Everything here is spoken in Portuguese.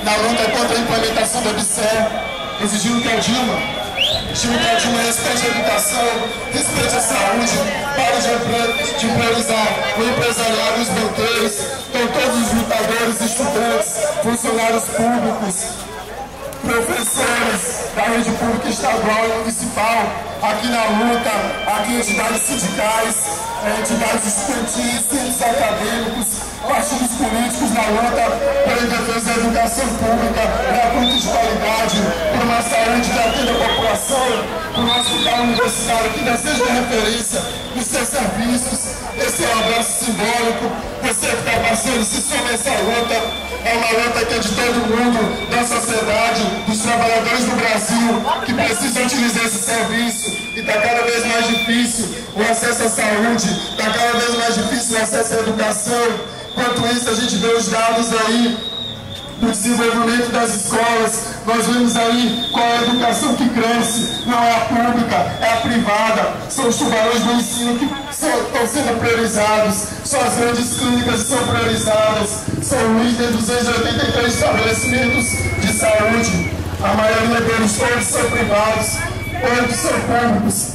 na luta contra a implementação da BSE, exigindo que a Dilma respeite a educação, respeite a saúde, pare de priorizar o empresariado e os banteiros. Então todos os lutadores, estudantes, funcionários públicos, professores da rede pública estadual e municipal, aqui na luta, aqui entidades sindicais, entidades estudantis, centros acadêmicos, partidos políticos na luta pela defesa da educação pública, gratuita de qualidade, por uma saúde que atenda a população, por um hospital universitário que ainda seja de referência nos seus serviços. Esse é um abraço simbólico. Você que está passando, se soma essa luta. É uma luta que é de todo mundo, da sociedade, dos trabalhadores do Brasil, que precisam utilizar esse serviço. E está cada vez mais difícil o acesso à saúde, está cada vez mais difícil o acesso à educação. Enquanto isso, a gente vê os dados aí do desenvolvimento das escolas. Nós vemos aí qual é a educação que cresce, não é a pública, é a privada. São os tubarões do ensino que estão sendo priorizados, são as grandes clínicas que ssão priorizadas, são 1.283 estabelecimentos de saúde. A maioria deles todos são privados, 8 são públicos.